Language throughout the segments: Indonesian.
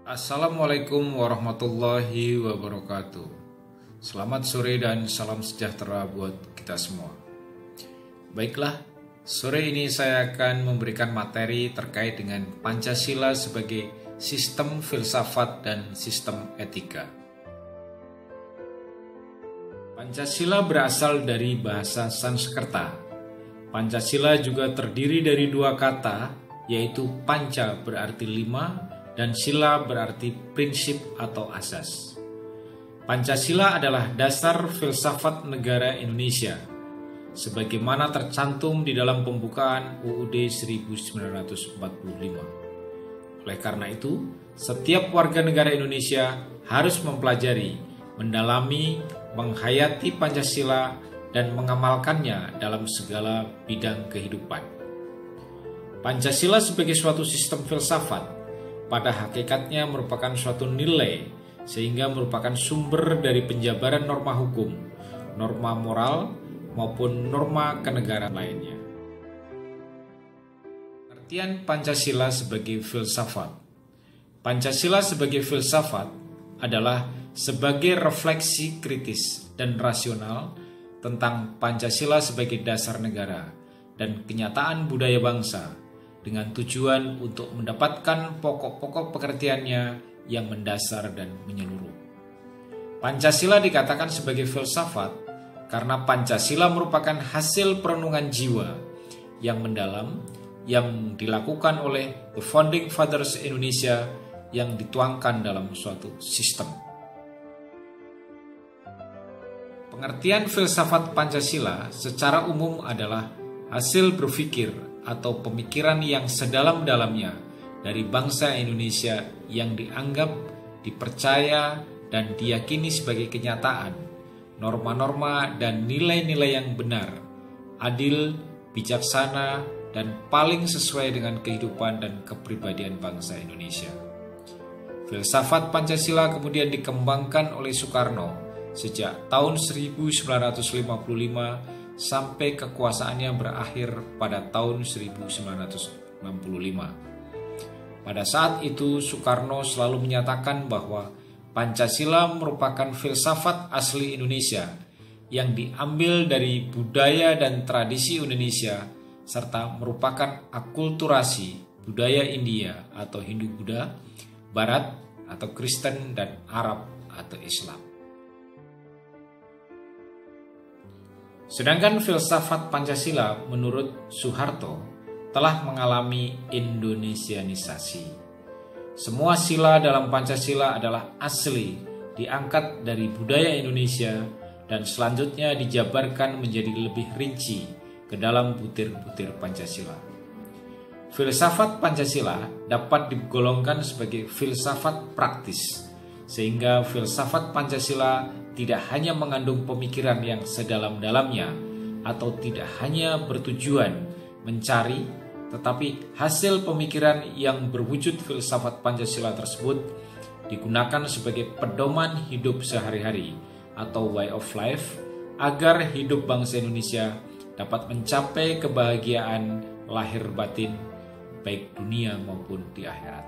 Assalamualaikum warahmatullahi wabarakatuh. Selamat sore dan salam sejahtera buat kita semua. Baiklah, sore ini saya akan memberikan materi terkait dengan Pancasila sebagai sistem filsafat dan sistem etika. Pancasila berasal dari bahasa Sanskerta. Pancasila juga terdiri dari dua kata, yaitu panca berarti lima, dan sila berarti prinsip atau asas. Pancasila adalah dasar filsafat negara Indonesia, sebagaimana tercantum di dalam pembukaan UUD 1945. Oleh karena itu, setiap warga negara Indonesia harus mempelajari, mendalami, menghayati Pancasila, dan mengamalkannya dalam segala bidang kehidupan. Pancasila sebagai suatu sistem filsafat pada hakikatnya merupakan suatu nilai, sehingga merupakan sumber dari penjabaran norma hukum, norma moral, maupun norma kenegaraan lainnya. Artian Pancasila sebagai filsafat. Pancasila sebagai filsafat adalah sebagai refleksi kritis dan rasional tentang Pancasila sebagai dasar negara dan kenyataan budaya bangsa, dengan tujuan untuk mendapatkan pokok-pokok pengertiannya yang mendasar dan menyeluruh. Pancasila dikatakan sebagai filsafat karena Pancasila merupakan hasil perenungan jiwa yang mendalam yang dilakukan oleh The Founding Fathers Indonesia yang dituangkan dalam suatu sistem. Pengertian filsafat Pancasila secara umum adalah hasil berpikir atau pemikiran yang sedalam-dalamnya dari bangsa Indonesia yang dianggap, dipercaya, dan diyakini sebagai kenyataan, norma-norma dan nilai-nilai yang benar, adil, bijaksana, dan paling sesuai dengan kehidupan dan kepribadian bangsa Indonesia. Filsafat Pancasila kemudian dikembangkan oleh Soekarno sejak tahun 1955 sampai kekuasaannya berakhir pada tahun 1965. Pada saat itu Soekarno selalu menyatakan bahwa Pancasila merupakan filsafat asli Indonesia yang diambil dari budaya dan tradisi Indonesia serta merupakan akulturasi budaya India atau Hindu-Buddha, Barat atau Kristen, dan Arab atau Islam. Sedangkan filsafat Pancasila menurut Soeharto telah mengalami Indonesianisasi. Semua sila dalam Pancasila adalah asli, diangkat dari budaya Indonesia, dan selanjutnya dijabarkan menjadi lebih rinci ke dalam butir-butir Pancasila. Filsafat Pancasila dapat digolongkan sebagai filsafat praktis, sehingga filsafat Pancasila tidak hanya mengandung pemikiran yang sedalam-dalamnya atau tidak hanya bertujuan mencari, tetapi hasil pemikiran yang berwujud filsafat Pancasila tersebut digunakan sebagai pedoman hidup sehari-hari atau way of life agar hidup bangsa Indonesia dapat mencapai kebahagiaan lahir batin baik dunia maupun di akhirat.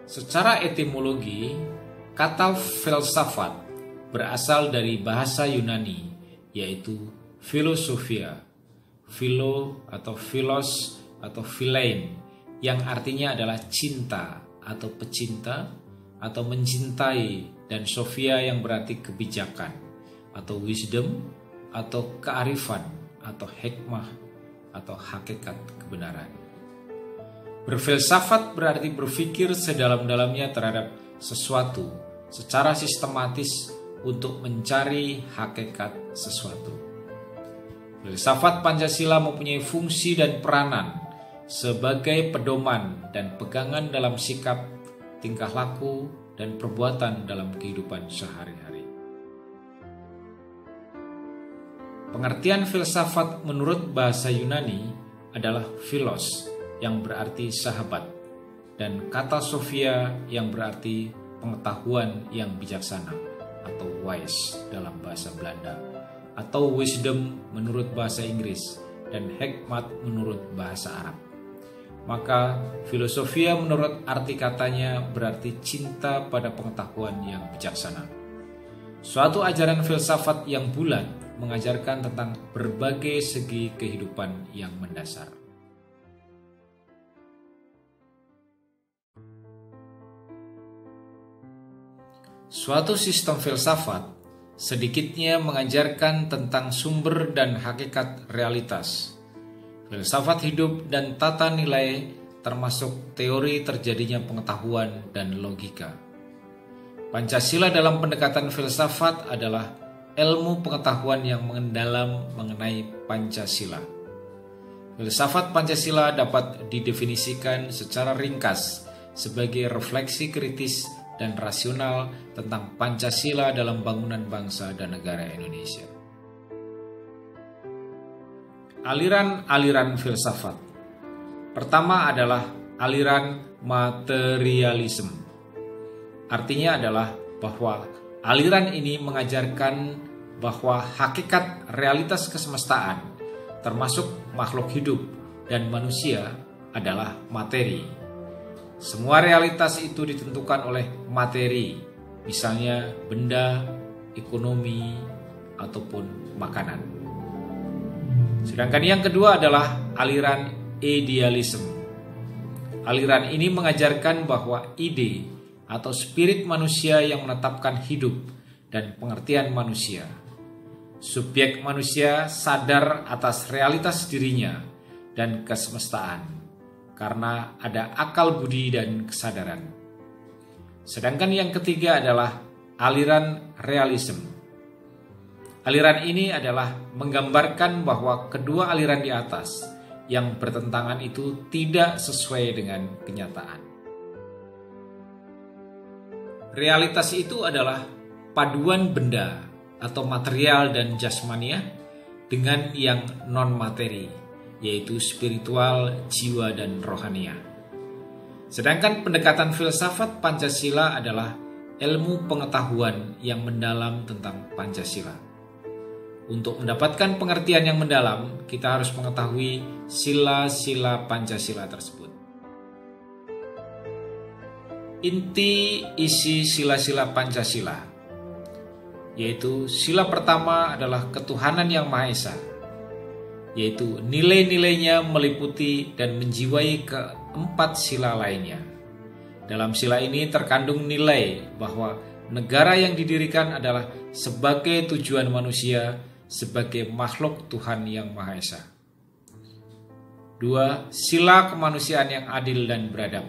Secara etimologi, kata filsafat berasal dari bahasa Yunani, yaitu philosophia, philo atau philos atau philein, yang artinya adalah cinta atau pecinta atau mencintai, dan sophia yang berarti kebijakan atau wisdom atau kearifan atau hikmah atau hakikat kebenaran. Berfilsafat berarti berpikir sedalam-dalamnya terhadap sesuatu secara sistematis untuk mencari hakikat sesuatu. Filsafat Pancasila mempunyai fungsi dan peranan sebagai pedoman dan pegangan dalam sikap, tingkah laku, dan perbuatan dalam kehidupan sehari-hari. Pengertian filsafat menurut bahasa Yunani adalah philos, yang berarti sahabat, dan kata sophia yang berarti pengetahuan yang bijaksana atau wise dalam bahasa Belanda, atau wisdom menurut bahasa Inggris, dan hikmat menurut bahasa Arab. Maka filosofia menurut arti katanya berarti cinta pada pengetahuan yang bijaksana. Suatu ajaran filsafat yang bulat mengajarkan tentang berbagai segi kehidupan yang mendasar. Suatu sistem filsafat sedikitnya mengajarkan tentang sumber dan hakikat realitas, filsafat hidup dan tata nilai, termasuk teori terjadinya pengetahuan dan logika. Pancasila dalam pendekatan filsafat adalah ilmu pengetahuan yang mendalam mengenai Pancasila. Filsafat Pancasila dapat didefinisikan secara ringkas sebagai refleksi kritis dan rasional tentang Pancasila dalam bangunan bangsa dan negara Indonesia. Aliran-aliran filsafat. Pertama adalah aliran materialisme. Artinya adalah bahwa aliran ini mengajarkan bahwa hakikat realitas kesemestaan, termasuk makhluk hidup dan manusia, adalah materi. Semua realitas itu ditentukan oleh materi, misalnya benda, ekonomi, ataupun makanan. Sedangkan yang kedua adalah aliran idealisme. Aliran ini mengajarkan bahwa ide atau spirit manusia yang menetapkan hidup dan pengertian manusia. Subjek manusia sadar atas realitas dirinya dan kesemestaan, karena ada akal budi dan kesadaran. Sedangkan yang ketiga adalah aliran realisme. Aliran ini adalah menggambarkan bahwa kedua aliran di atas yang bertentangan itu tidak sesuai dengan kenyataan. Realitas itu adalah paduan benda atau material dan jasmania dengan yang non-materi, yaitu spiritual, jiwa, dan rohania. Sedangkan pendekatan filsafat Pancasila adalah ilmu pengetahuan yang mendalam tentang Pancasila. Untuk mendapatkan pengertian yang mendalam, kita harus mengetahui sila-sila Pancasila tersebut. Inti isi sila-sila Pancasila, yaitu sila pertama adalah ketuhanan yang Maha Esa, yaitu nilai-nilainya meliputi dan menjiwai keempat sila lainnya. Dalam sila ini terkandung nilai bahwa negara yang didirikan adalah sebagai tujuan manusia sebagai makhluk Tuhan yang Maha Esa. 2. Sila kemanusiaan yang adil dan beradab.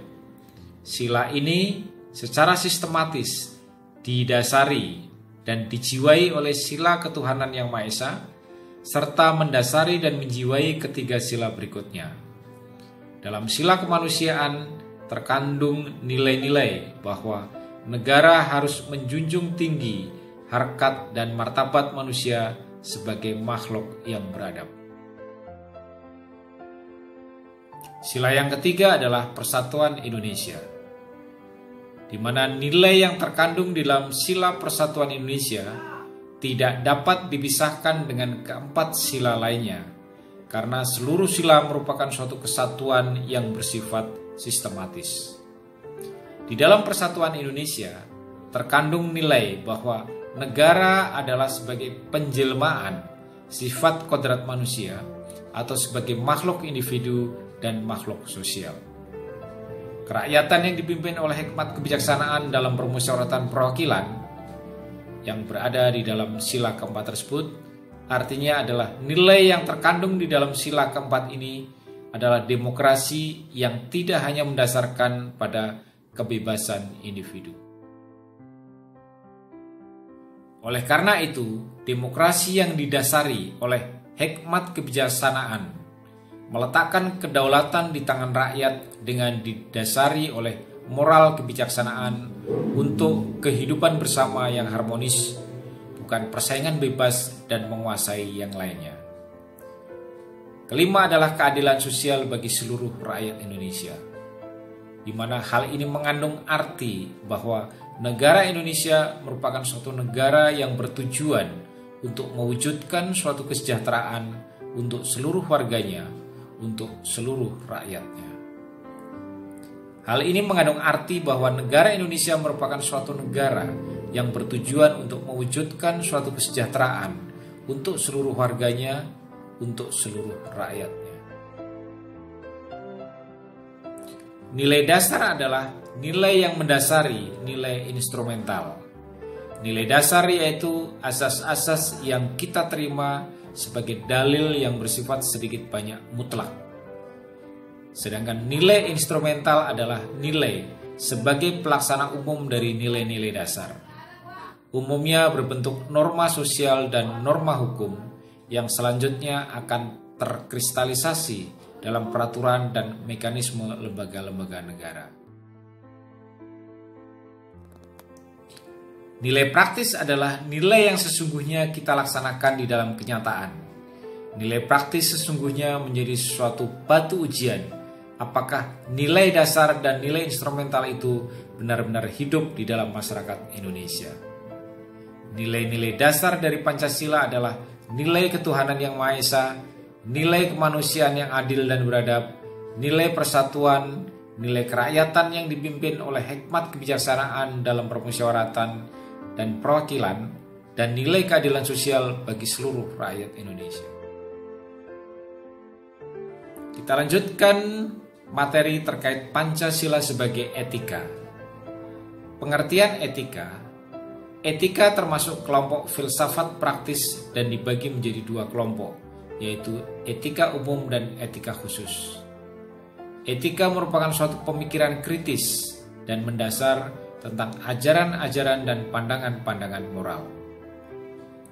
Sila ini secara sistematis didasari dan dijiwai oleh sila ketuhanan yang Maha Esa, serta mendasari dan menjiwai ketiga sila berikutnya. Dalam sila kemanusiaan terkandung nilai-nilai bahwa negara harus menjunjung tinggi harkat dan martabat manusia sebagai makhluk yang beradab. Sila yang ketiga adalah Persatuan Indonesia, di mana nilai yang terkandung di dalam sila Persatuan Indonesia tidak dapat dipisahkan dengan keempat sila lainnya, karena seluruh sila merupakan suatu kesatuan yang bersifat sistematis. Di dalam Persatuan Indonesia terkandung nilai bahwa negara adalah sebagai penjelmaan sifat kodrat manusia atau sebagai makhluk individu dan makhluk sosial. Kerakyatan yang dipimpin oleh hikmat kebijaksanaan dalam permusyawaratan perwakilan yang berada di dalam sila keempat tersebut, artinya adalah nilai yang terkandung di dalam sila keempat ini adalah demokrasi yang tidak hanya mendasarkan pada kebebasan individu. Oleh karena itu, demokrasi yang didasari oleh hikmat kebijaksanaan meletakkan kedaulatan di tangan rakyat dengan didasari oleh moral kebijaksanaan untuk kehidupan bersama yang harmonis, bukan persaingan bebas dan menguasai yang lainnya. Kelima adalah keadilan sosial bagi seluruh rakyat Indonesia, di mana hal ini mengandung arti bahwa negara Indonesia merupakan suatu negara yang bertujuan untuk mewujudkan suatu kesejahteraan untuk seluruh warganya, untuk seluruh rakyatnya. Hal ini mengandung arti bahwa negara Indonesia merupakan suatu negara yang bertujuan untuk mewujudkan suatu kesejahteraan untuk seluruh warganya, untuk seluruh rakyatnya. Nilai dasar adalah nilai yang mendasari nilai instrumental. Nilai dasar yaitu asas-asas yang kita terima sebagai dalil yang bersifat sedikit banyak mutlak. Sedangkan nilai instrumental adalah nilai sebagai pelaksana umum dari nilai-nilai dasar. Umumnya berbentuk norma sosial dan norma hukum yang selanjutnya akan terkristalisasi dalam peraturan dan mekanisme lembaga-lembaga negara. Nilai praktis adalah nilai yang sesungguhnya kita laksanakan di dalam kenyataan. Nilai praktis sesungguhnya menjadi suatu batu ujian apakah nilai dasar dan nilai instrumental itu benar-benar hidup di dalam masyarakat Indonesia. Nilai-nilai dasar dari Pancasila adalah nilai ketuhanan yang Maha Esa, nilai kemanusiaan yang adil dan beradab, nilai persatuan, nilai kerakyatan yang dipimpin oleh hikmat kebijaksanaan dalam permusyawaratan dan perwakilan, dan nilai keadilan sosial bagi seluruh rakyat Indonesia. Kita lanjutkan materi terkait Pancasila sebagai etika. Pengertian etika. Etika termasuk kelompok filsafat praktis dan dibagi menjadi dua kelompok, yaitu etika umum dan etika khusus. Etika merupakan suatu pemikiran kritis dan mendasar tentang ajaran-ajaran dan pandangan-pandangan moral.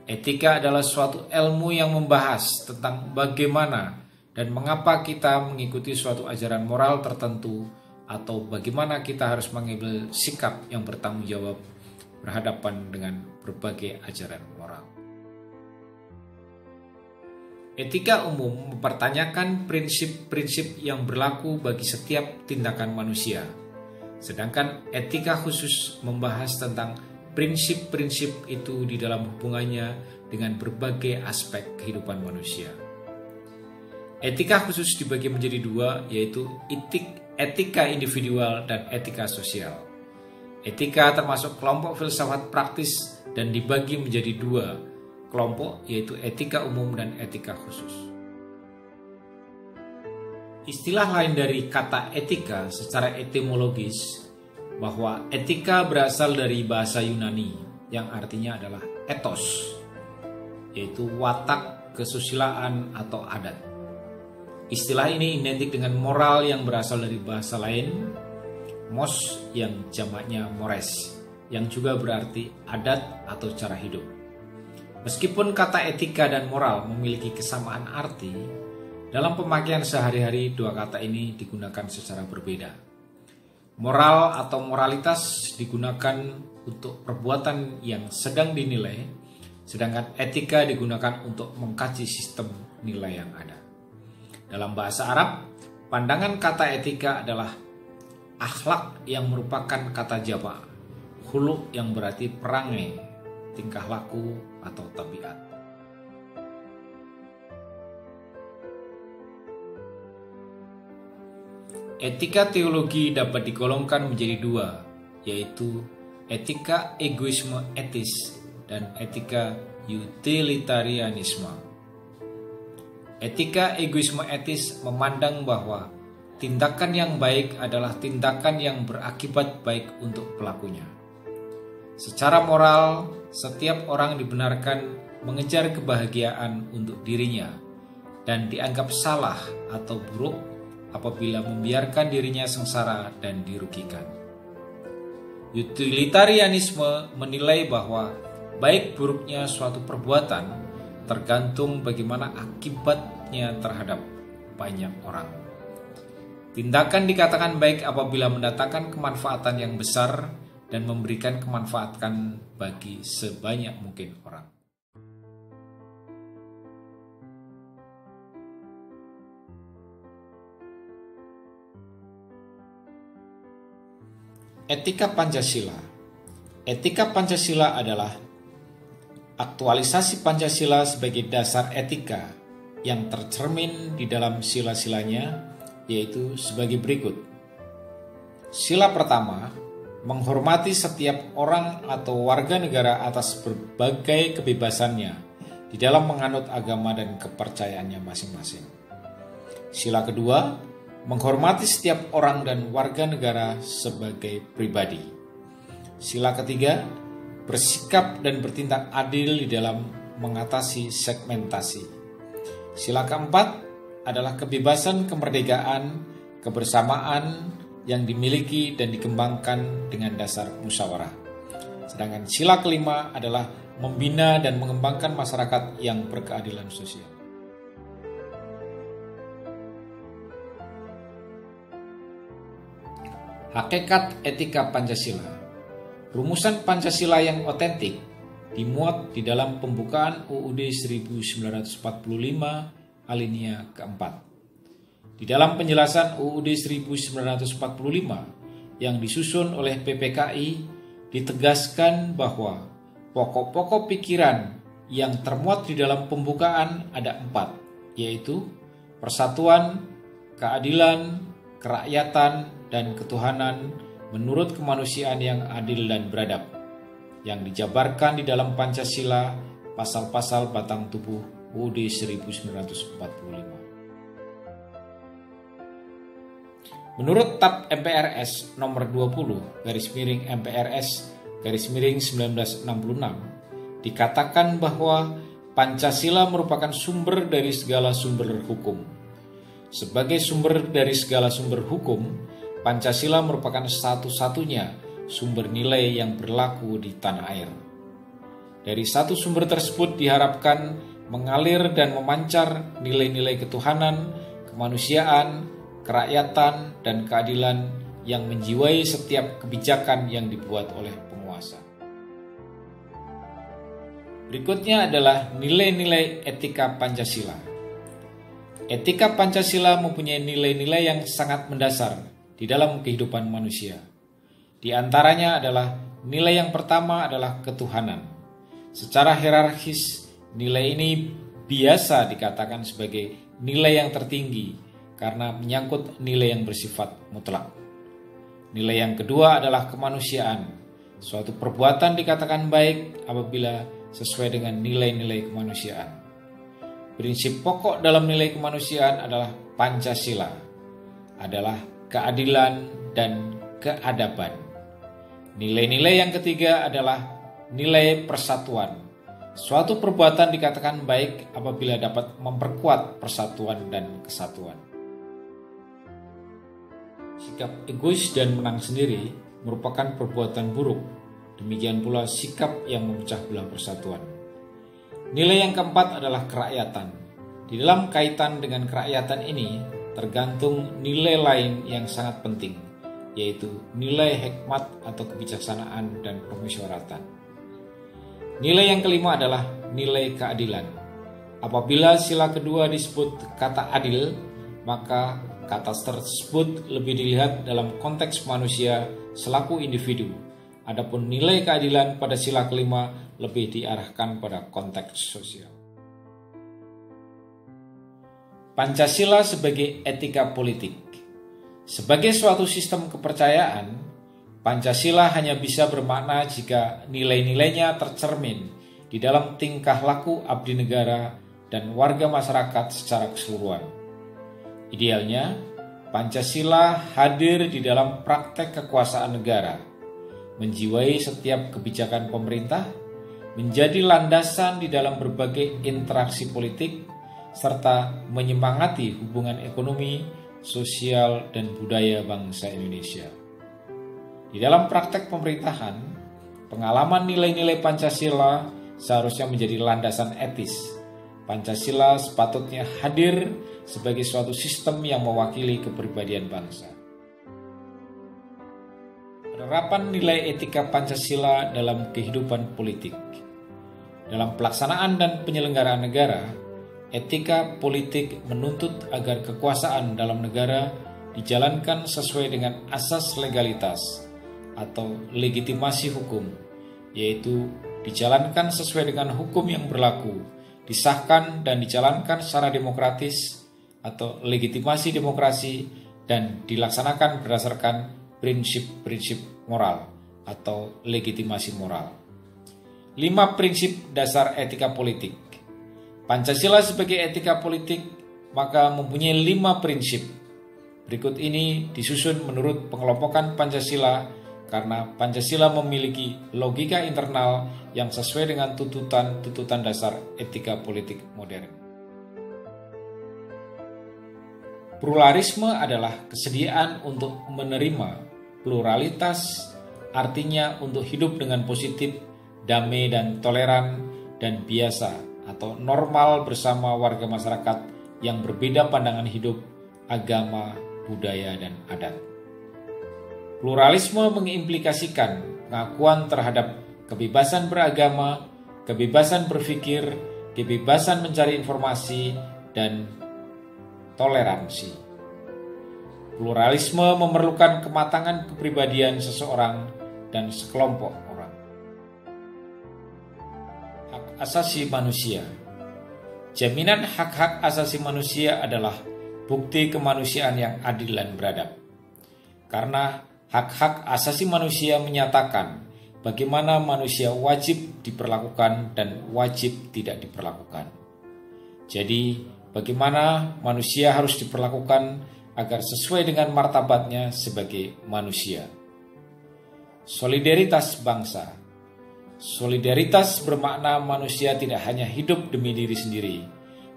Etika adalah suatu ilmu yang membahas tentang bagaimana dan mengapa kita mengikuti suatu ajaran moral tertentu, atau bagaimana kita harus mengambil sikap yang bertanggung jawab berhadapan dengan berbagai ajaran moral. Etika umum mempertanyakan prinsip-prinsip yang berlaku bagi setiap tindakan manusia, sedangkan etika khusus membahas tentang prinsip-prinsip itu di dalam hubungannya dengan berbagai aspek kehidupan manusia. Etika khusus dibagi menjadi dua, yaitu etika individual dan etika sosial. Etika termasuk kelompok filsafat praktis dan dibagi menjadi dua kelompok, yaitu etika umum dan etika khusus. Istilah lain dari kata etika secara etimologis bahwa etika berasal dari bahasa Yunani yang artinya adalah ethos, yaitu watak, kesusilaan atau adat. Istilah ini identik dengan moral yang berasal dari bahasa lain, mos yang jamaknya mores, yang juga berarti adat atau cara hidup. Meskipun kata etika dan moral memiliki kesamaan arti, dalam pemakaian sehari-hari dua kata ini digunakan secara berbeda. Moral atau moralitas digunakan untuk perbuatan yang sedang dinilai, sedangkan etika digunakan untuk mengkaji sistem nilai yang ada. Dalam bahasa Arab, pandangan kata etika adalah akhlak yang merupakan kata jamak, khuluq yang berarti perangai, tingkah laku atau tabiat. Etika teologi dapat digolongkan menjadi dua, yaitu etika egoisme etis dan etika utilitarianisme. Etika egoisme etis memandang bahwa tindakan yang baik adalah tindakan yang berakibat baik untuk pelakunya. Secara moral, setiap orang dibenarkan mengejar kebahagiaan untuk dirinya dan dianggap salah atau buruk apabila membiarkan dirinya sengsara dan dirugikan. Utilitarianisme menilai bahwa baik buruknya suatu perbuatan tergantung bagaimana akibatnya terhadap banyak orang. Tindakan dikatakan baik apabila mendatangkan kemanfaatan yang besar dan memberikan kemanfaatan bagi sebanyak mungkin orang. Etika Pancasila. Etika Pancasila adalah aktualisasi Pancasila sebagai dasar etika yang tercermin di dalam sila-silanya, yaitu sebagai berikut. Sila pertama, menghormati setiap orang atau warga negara atas berbagai kebebasannya di dalam menganut agama dan kepercayaannya masing-masing. Sila kedua, menghormati setiap orang dan warga negara sebagai pribadi. Sila ketiga, bersikap dan bertindak adil di dalam mengatasi segmentasi. Sila keempat adalah kebebasan, kemerdekaan, kebersamaan yang dimiliki dan dikembangkan dengan dasar musyawarah. Sedangkan sila kelima adalah membina dan mengembangkan masyarakat yang berkeadilan sosial. Hakikat etika Pancasila. Rumusan Pancasila yang otentik dimuat di dalam pembukaan UUD 1945 alinea keempat. Di dalam penjelasan UUD 1945 yang disusun oleh PPKI ditegaskan bahwa pokok-pokok pikiran yang termuat di dalam pembukaan ada 4, yaitu persatuan, keadilan, kerakyatan, dan ketuhanan menurut kemanusiaan yang adil dan beradab, yang dijabarkan di dalam Pancasila pasal-pasal batang tubuh UUD 1945. Menurut TAP MPRS nomor 20 /MPRS 1966 dikatakan bahwa Pancasila merupakan sumber dari segala sumber hukum. Sebagai sumber dari segala sumber hukum, Pancasila merupakan satu-satunya sumber nilai yang berlaku di tanah air. Dari satu sumber tersebut diharapkan mengalir dan memancar nilai-nilai ketuhanan, kemanusiaan, kerakyatan, dan keadilan yang menjiwai setiap kebijakan yang dibuat oleh penguasa. Berikutnya adalah nilai-nilai etika Pancasila. Etika Pancasila mempunyai nilai-nilai yang sangat mendasar di dalam kehidupan manusia. Di antaranya adalah nilai yang pertama adalah ketuhanan. Secara hierarkis, nilai ini biasa dikatakan sebagai nilai yang tertinggi karena menyangkut nilai yang bersifat mutlak. Nilai yang kedua adalah kemanusiaan. Suatu perbuatan dikatakan baik apabila sesuai dengan nilai-nilai kemanusiaan. Prinsip pokok dalam nilai kemanusiaan adalah Pancasila, adalah keadilan dan keadaban. Nilai-nilai yang ketiga adalah nilai persatuan. Suatu perbuatan dikatakan baik apabila dapat memperkuat persatuan dan kesatuan. Sikap egois dan menang sendiri merupakan perbuatan buruk. Demikian pula sikap yang memecah belah persatuan. Nilai yang keempat adalah kerakyatan. Di dalam kaitan dengan kerakyatan ini tergantung nilai lain yang sangat penting, yaitu nilai hikmat atau kebijaksanaan dan permusyawaratan. Nilai yang kelima adalah nilai keadilan. Apabila sila kedua disebut kata adil, maka kata tersebut lebih dilihat dalam konteks manusia selaku individu. Adapun nilai keadilan pada sila kelima lebih diarahkan pada konteks sosial. Pancasila sebagai etika politik. Sebagai suatu sistem kepercayaan, Pancasila hanya bisa bermakna jika nilai-nilainya tercermin di dalam tingkah laku abdi negara dan warga masyarakat secara keseluruhan. Idealnya, Pancasila hadir di dalam praktek kekuasaan negara, menjiwai setiap kebijakan pemerintah, menjadi landasan di dalam berbagai interaksi politik, serta menyemangati hubungan ekonomi, sosial, dan budaya bangsa Indonesia. Di dalam praktek pemerintahan, pengalaman nilai-nilai Pancasila seharusnya menjadi landasan etis. Pancasila sepatutnya hadir sebagai suatu sistem yang mewakili kepribadian bangsa. Penerapan nilai etika Pancasila dalam kehidupan politik. Dalam pelaksanaan dan penyelenggaraan negara, etika politik menuntut agar kekuasaan dalam negara dijalankan sesuai dengan asas legalitas atau legitimasi hukum, yaitu dijalankan sesuai dengan hukum yang berlaku, disahkan dan dijalankan secara demokratis atau legitimasi demokrasi, dan dilaksanakan berdasarkan prinsip-prinsip moral atau legitimasi moral. 5 prinsip dasar etika politik. Pancasila sebagai etika politik maka mempunyai 5 prinsip. Berikut ini disusun menurut pengelompokan Pancasila karena Pancasila memiliki logika internal yang sesuai dengan tuntutan dasar etika politik modern. Pluralisme adalah kesediaan untuk menerima pluralitas, artinya untuk hidup dengan positif, damai dan toleran dan biasa atau normal bersama warga masyarakat yang berbeda pandangan hidup, agama, budaya, dan adat. Pluralisme mengimplikasikan pengakuan terhadap kebebasan beragama, kebebasan berpikir, kebebasan mencari informasi, dan toleransi. Pluralisme memerlukan kematangan kepribadian seseorang dan sekelompok orang. Hak asasi manusia. Jaminan hak-hak asasi manusia adalah bukti kemanusiaan yang adil dan beradab. Karena hak-hak asasi manusia menyatakan bagaimana manusia wajib diperlakukan dan wajib tidak diperlakukan. Jadi, bagaimana manusia harus diperlakukan agar sesuai dengan martabatnya sebagai manusia. Solidaritas bangsa. Solidaritas bermakna manusia tidak hanya hidup demi diri sendiri,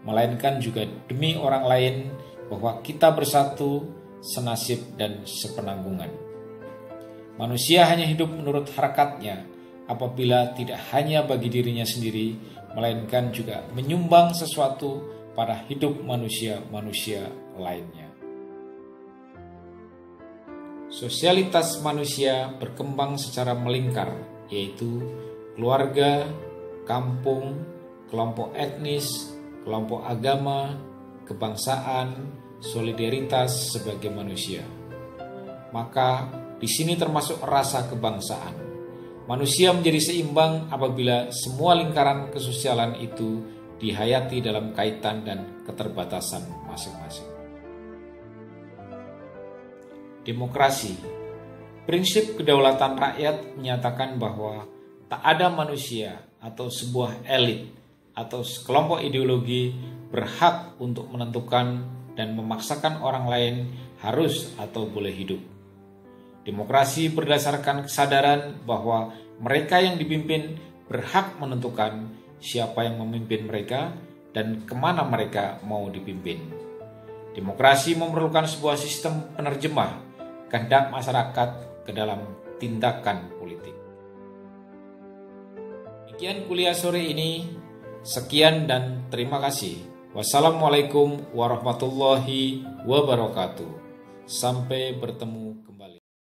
melainkan juga demi orang lain, bahwa kita bersatu, senasib dan sepenanggungan. Manusia hanya hidup menurut harakatnya apabila tidak hanya bagi dirinya sendiri, melainkan juga menyumbang sesuatu pada hidup manusia-manusia lainnya. Sosialitas manusia berkembang secara melingkar, yaitu keluarga, kampung, kelompok etnis, kelompok agama, kebangsaan, solidaritas sebagai manusia. Maka di sini termasuk rasa kebangsaan. Manusia menjadi seimbang apabila semua lingkaran kesosialan itu dihayati dalam kaitan dan keterbatasan masing-masing. Demokrasi. Prinsip kedaulatan rakyat menyatakan bahwa tak ada manusia atau sebuah elit atau sekelompok ideologi berhak untuk menentukan dan memaksakan orang lain harus atau boleh hidup. Demokrasi berdasarkan kesadaran bahwa mereka yang dipimpin berhak menentukan siapa yang memimpin mereka dan kemana mereka mau dipimpin. Demokrasi memerlukan sebuah sistem penerjemah kehendak masyarakat ke dalam tindakan politik. Demikian kuliah sore ini. Sekian dan terima kasih. Wassalamualaikum warahmatullahi wabarakatuh. Sampai bertemu kembali.